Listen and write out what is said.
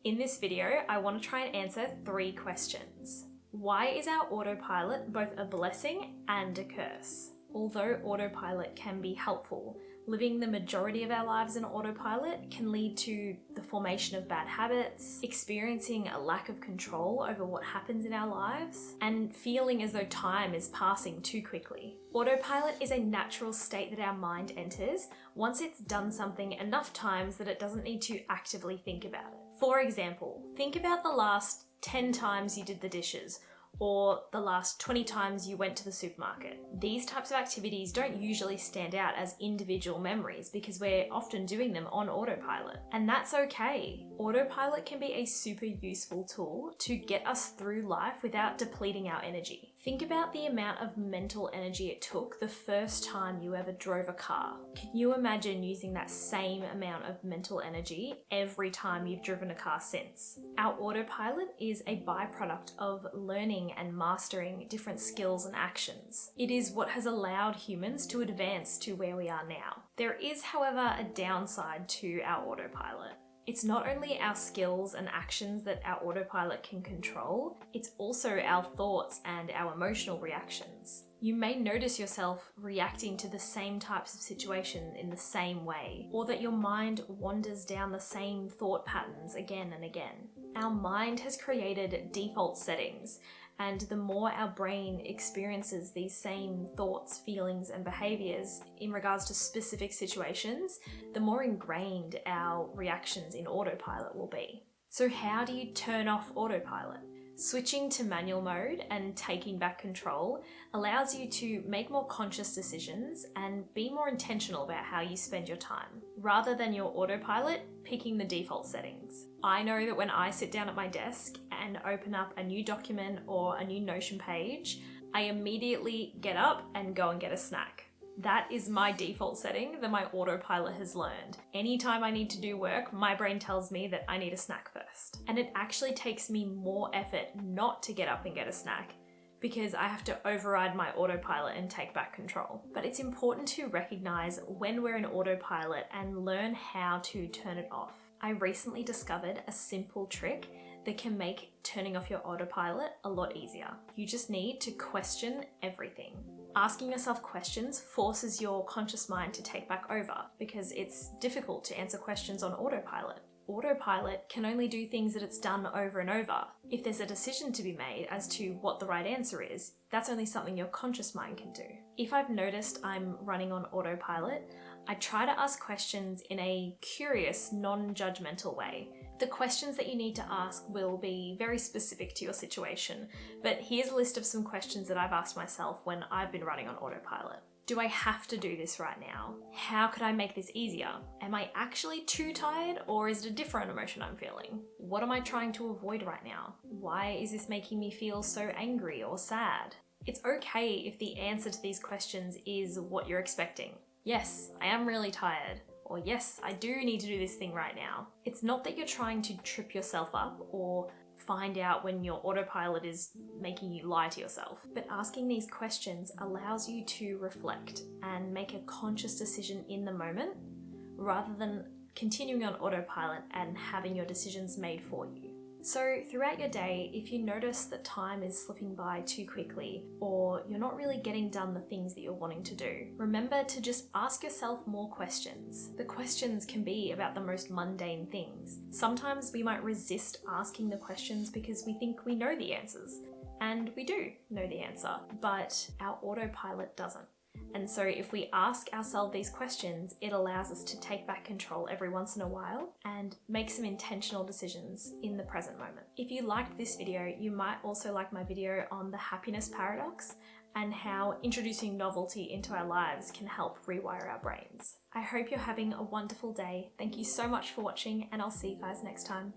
In this video, I want to try and answer 3 questions. Why is our autopilot both a blessing and a curse? Although autopilot can be helpful, living the majority of our lives in autopilot can lead to the formation of bad habits, experiencing a lack of control over what happens in our lives, and feeling as though time is passing too quickly. Autopilot is a natural state that our mind enters once it's done something enough times that it doesn't need to actively think about it. For example, think about the last 10 times you did the dishes, or the last 20 times you went to the supermarket. These types of activities don't usually stand out as individual memories because we're often doing them on autopilot. And that's okay. Autopilot can be a super useful tool to get us through life without depleting our energy. Think about the amount of mental energy it took the first time you ever drove a car. Can you imagine using that same amount of mental energy every time you've driven a car since? Our autopilot is a byproduct of learning and mastering different skills and actions. It is what has allowed humans to advance to where we are now. There is, however, a downside to our autopilot. It's not only our skills and actions that our autopilot can control, it's also our thoughts and our emotional reactions. You may notice yourself reacting to the same types of situations in the same way, or that your mind wanders down the same thought patterns again and again. Our mind has created default settings, and the more our brain experiences these same thoughts, feelings, and behaviors in regards to specific situations, the more ingrained our reactions in autopilot will be. So how do you turn off autopilot? Switching to manual mode and taking back control allows you to make more conscious decisions and be more intentional about how you spend your time, rather than your autopilot picking the default settings. I know that when I sit down at my desk and open up a new document or a new Notion page, I immediately get up and go and get a snack. That is my default setting that my autopilot has learned. Anytime I need to do work, my brain tells me that I need a snack first. And it actually takes me more effort not to get up and get a snack because I have to override my autopilot and take back control. But it's important to recognize when we're in autopilot and learn how to turn it off. I recently discovered a simple trick that can make turning off your autopilot a lot easier. You just need to question everything. Asking yourself questions forces your conscious mind to take back over because it's difficult to answer questions on autopilot. Autopilot can only do things that it's done over and over. If there's a decision to be made as to what the right answer is, that's only something your conscious mind can do. If I've noticed I'm running on autopilot, I try to ask questions in a curious, non-judgmental way. The questions that you need to ask will be very specific to your situation, but here's a list of some questions that I've asked myself when I've been running on autopilot. Do I have to do this right now? How could I make this easier? Am I actually too tired, or is it a different emotion I'm feeling? What am I trying to avoid right now? Why is this making me feel so angry or sad? It's okay if the answer to these questions is what you're expecting. Yes, I am really tired. Or yes, I do need to do this thing right now. It's not that you're trying to trip yourself up or find out when your autopilot is making you lie to yourself. But asking these questions allows you to reflect and make a conscious decision in the moment rather than continuing on autopilot and having your decisions made for you. So throughout your day, if you notice that time is slipping by too quickly or you're not really getting done the things that you're wanting to do, remember to just ask yourself more questions. The questions can be about the most mundane things. Sometimes we might resist asking the questions because we think we know the answers. And we do know the answer, but our autopilot doesn't. And so if we ask ourselves these questions, it allows us to take back control every once in a while and make some intentional decisions in the present moment. If you liked this video, you might also like my video on the happiness paradox and how introducing novelty into our lives can help rewire our brains. I hope you're having a wonderful day. Thank you so much for watching, and I'll see you guys next time.